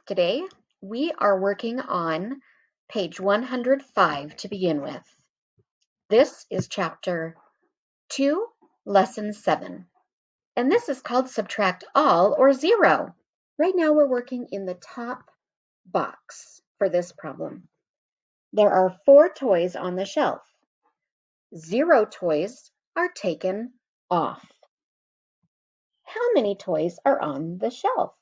Today, we are working on page 105 to begin with. This is chapter 2, lesson 7, and this is called Subtract All or Zero. Right now, we're working in the top box for this problem. There are 4 toys on the shelf. 0 toys are taken off. How many toys are on the shelf?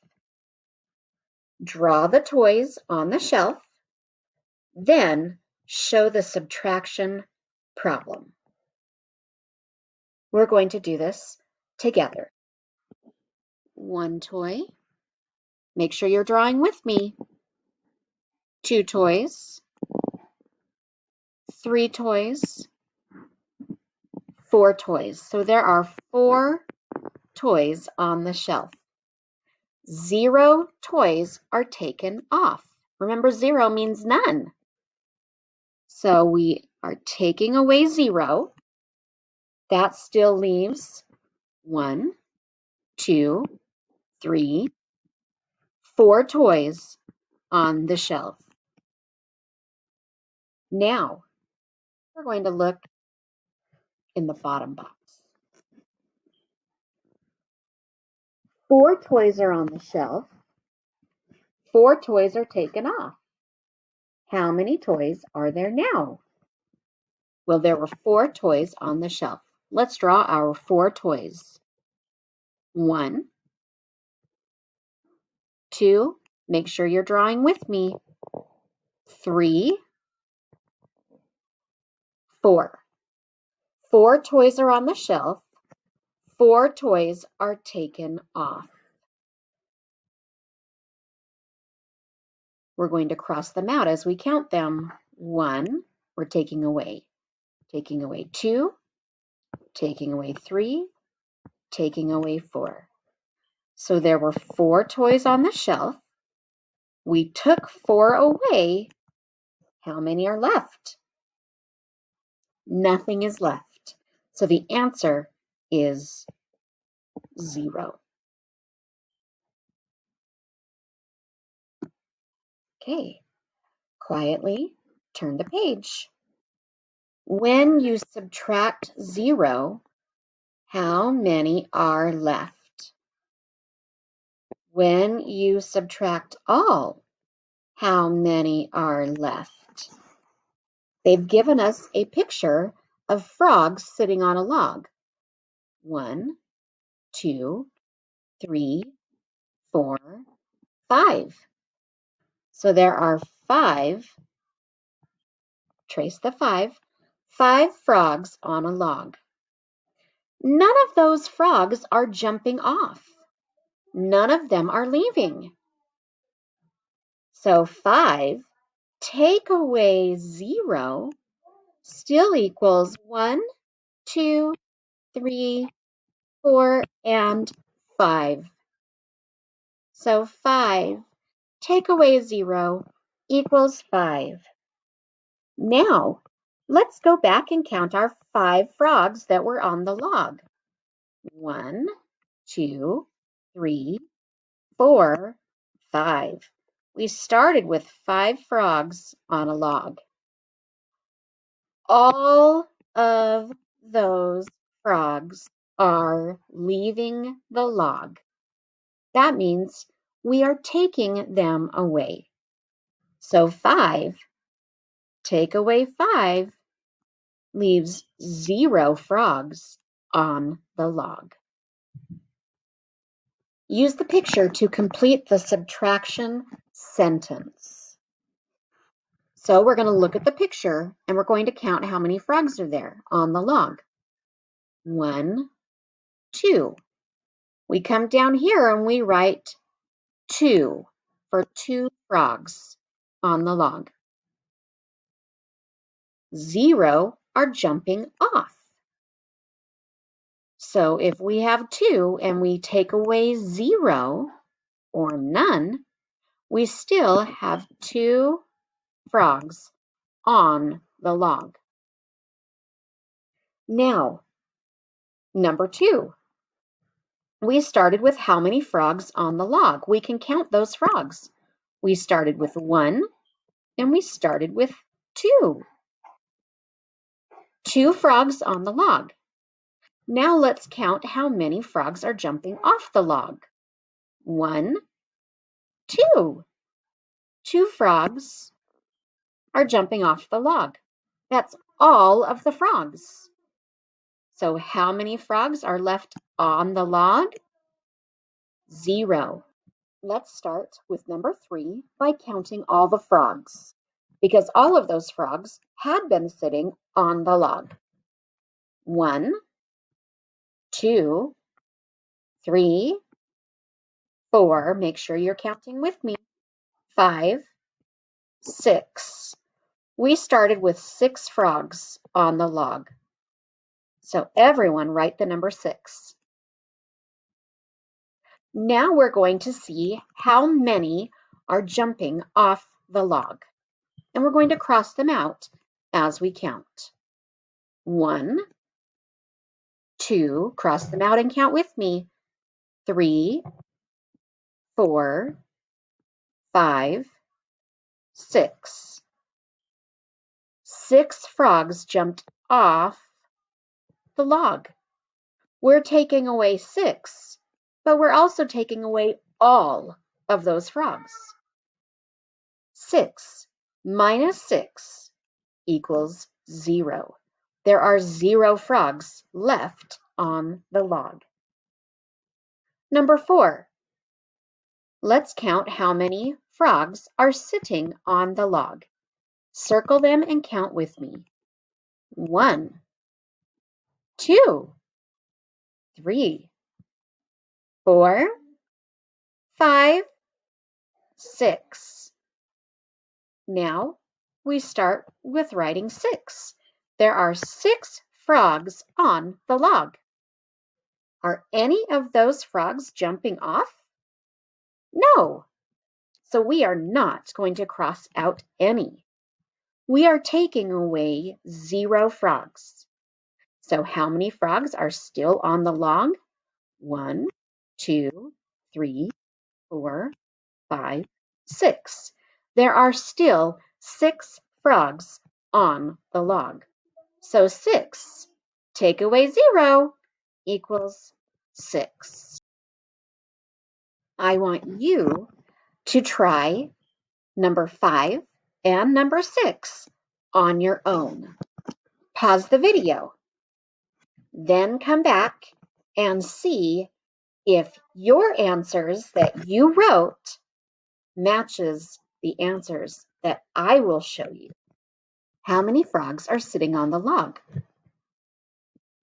Draw the toys on the shelf. Then show the subtraction problem. We're going to do this together. 1 toy. Make sure you're drawing with me. 2 toys. 3 toys. 4 toys. So there are 4 toys on the shelf. 0 toys are taken off. Remember, 0 means none. So we are taking away 0. That still leaves 1, 2, 3, 4 toys on the shelf. Now, we're going to look in the bottom box. 4 toys are on the shelf. 4 toys are taken off. How many toys are there now? Well, there were 4 toys on the shelf. Let's draw our 4 toys. 1, 2, make sure you're drawing with me. 3, 4. 4 toys are on the shelf. 4 toys are taken off. We're going to cross them out as we count them. 1, we're taking away. Taking away 2, taking away 3, taking away 4. So there were 4 toys on the shelf. We took 4 away. How many are left? Nothing is left. So the answer is 0. Okay, quietly turn the page. When you subtract 0, how many are left? When you subtract all, how many are left? They've given us a picture of frogs sitting on a log. 1, 2, 3, 4, 5. So there are 5, trace the 5 frogs on a log. None of those frogs are jumping off. None of them are leaving. So 5 take away 0 still equals 1, 2, 3, 4, and 5. So 5 take away 0 equals 5. Now, let's go back and count our 5 frogs that were on the log. 1, 2, 3, 4, 5. We started with 5 frogs on a log. All of those frogs are leaving the log. That means we are taking them away. So 5, take away 5, leaves 0 frogs on the log. Use the picture to complete the subtraction sentence. So we're going to look at the picture and we're going to count how many frogs are there on the log. 1, 2. We come down here and we write 2 for 2 frogs on the log. 0 are jumping off. So if we have 2 and we take away 0 or none, we still have 2 frogs on the log. Now, number 2. We started with how many frogs on the log. We can count those frogs. We started with 1 and we started with 2. 2 frogs on the log. Now let's count how many frogs are jumping off the log. 1, 2. 2 frogs are jumping off the log. That's all of the frogs. So how many frogs are left on the log? 0. Let's start with number 3 by counting all the frogs, because all of those frogs had been sitting on the log. 1, 2, 3, 4. Make sure you're counting with me. 5, 6. We started with 6 frogs on the log. So everyone write the number 6. Now we're going to see how many are jumping off the log. And we're going to cross them out as we count. 1, 2, cross them out and count with me. 3, 4, 5, 6. 6 frogs jumped off the log. We're taking away 6, but we're also taking away all of those frogs. 6 minus 6 equals 0. There are 0 frogs left on the log. Number 4. Let's count how many frogs are sitting on the log. Circle them and count with me. 1, 2, 3, 4, 5, 6. Now we start with writing 6. There are 6 frogs on the log. Are any of those frogs jumping off? No. So we are not going to cross out any. We are taking away 0 frogs. So how many frogs are still on the log? 1, 2, 3, 4, 5, 6. There are still 6 frogs on the log. So 6 take away 0 equals 6. I want you to try number 5 and number 6 on your own. Pause the video. Then come back and see if your answers that you wrote matches the answers that I will show you. How many frogs are sitting on the log?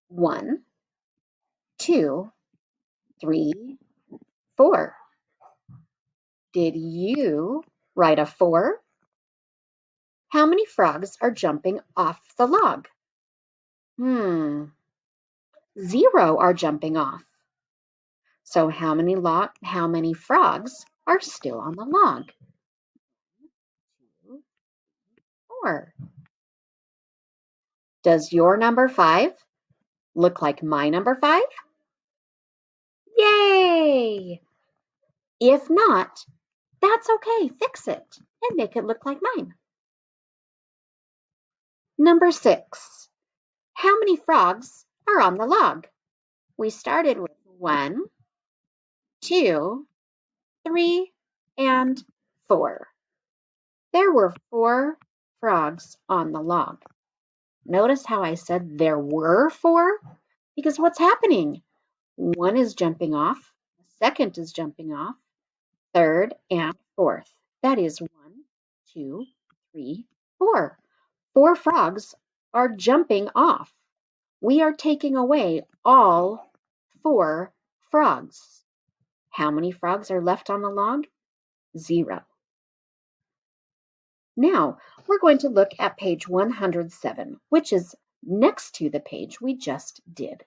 1, 2, 3, 4. Did you write a 4? How many frogs are jumping off the log? 0 are jumping off. So how many frogs are still on the log? 2, 4. Does your number 5 look like my number 5? Yay! If not, that's okay. Fix it and make it look like mine. Number 6. How many frogs are on the log? We started with 1, 2, 3, and 4. There were 4 frogs on the log. Notice how I said there were 4? Because what's happening? 1 is jumping off, the 2nd is jumping off, 3rd and 4th. That is 1, 2, 3, 4. 4 frogs are jumping off. We are taking away all 4 frogs. How many frogs are left on the log? 0. Now, we're going to look at page 107, which is next to the page we just did.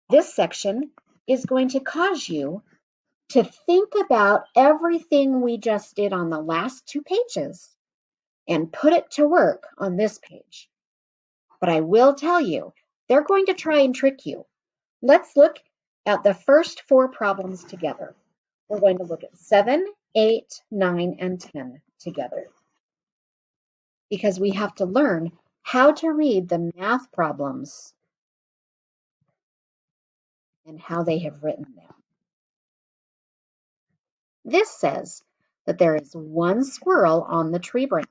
This section is going to cause you to think about everything we just did on the last 2 pages and put it to work on this page. But I will tell you, they're going to try and trick you. Let's look at the first 4 problems together. We're going to look at 7, 8, 9, and 10 together, because we have to learn how to read the math problems and how they have written them. This says that there is one squirrel on the tree branch.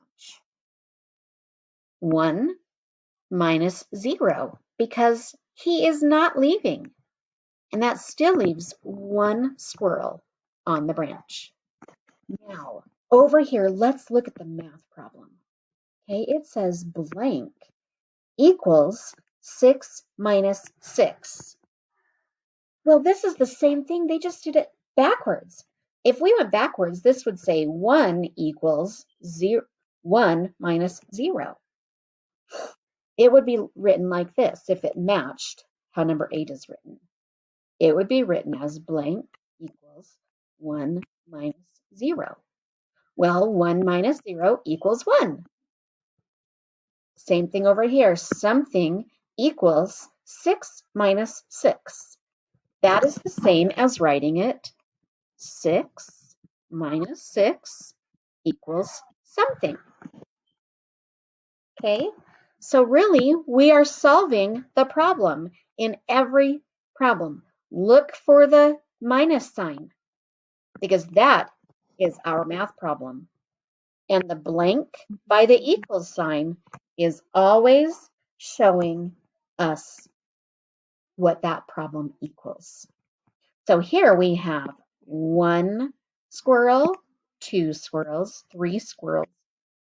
1 minus 0, because he is not leaving. And that still leaves one squirrel on the branch. Now, over here, let's look at the math problem. Okay, it says blank equals 6 minus 6. Well, this is the same thing. They just did it backwards. If we went backwards, this would say 1 equals 1 minus 0. It would be written like this if it matched how number 8 is written. It would be written as blank equals 1 minus 0. Well, 1 minus 0 equals 1. Same thing over here. Something equals 6 minus 6. That is the same as writing it 6 minus 6 equals something. Okay, so really we are solving the problem in every problem. Look for the minus sign, because that is our math problem. And the blank by the equals sign is always showing us what that problem equals. So here we have 1 squirrel, 2 squirrels, 3 squirrels,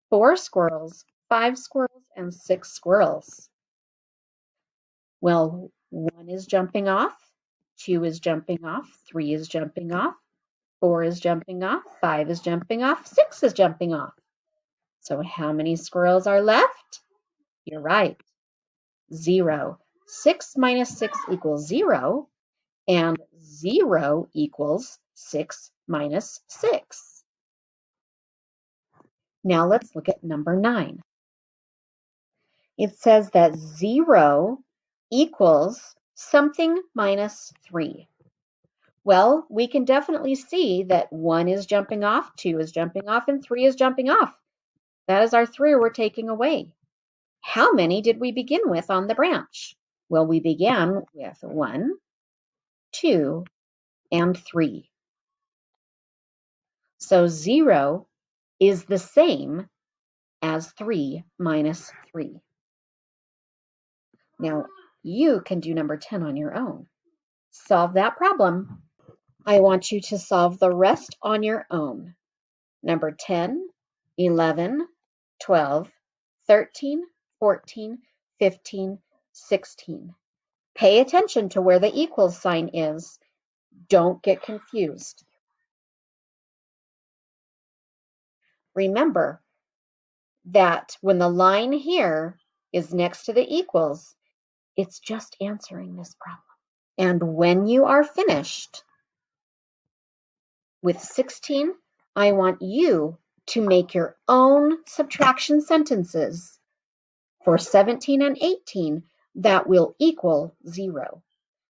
4 squirrels, 5 squirrels, and 6 squirrels. Well, 1 is jumping off, 2 is jumping off, 3 is jumping off, 4 is jumping off, 5 is jumping off, 6 is jumping off. So how many squirrels are left? You're right, 0. 6 minus 6 equals 0, and 0 equals 6 minus 6. Now let's look at number 9. It says that 0 equals something minus 3. Well, we can definitely see that 1 is jumping off, 2 is jumping off, and 3 is jumping off. That is our 3 we're taking away. How many did we begin with on the branch? Well, we began with 1, 2, and 3. So 0 is the same as 3 minus 3. Now, you can do number 10 on your own. Solve that problem. I want you to solve the rest on your own. Number 10, 11, 12, 13, 14, 15, 16. Pay attention to where the equals sign is. Don't get confused. Remember that when the line here is next to the equals, it's just answering this problem. And when you are finished with 16, I want you to make your own subtraction sentences for 17 and 18 that will equal 0.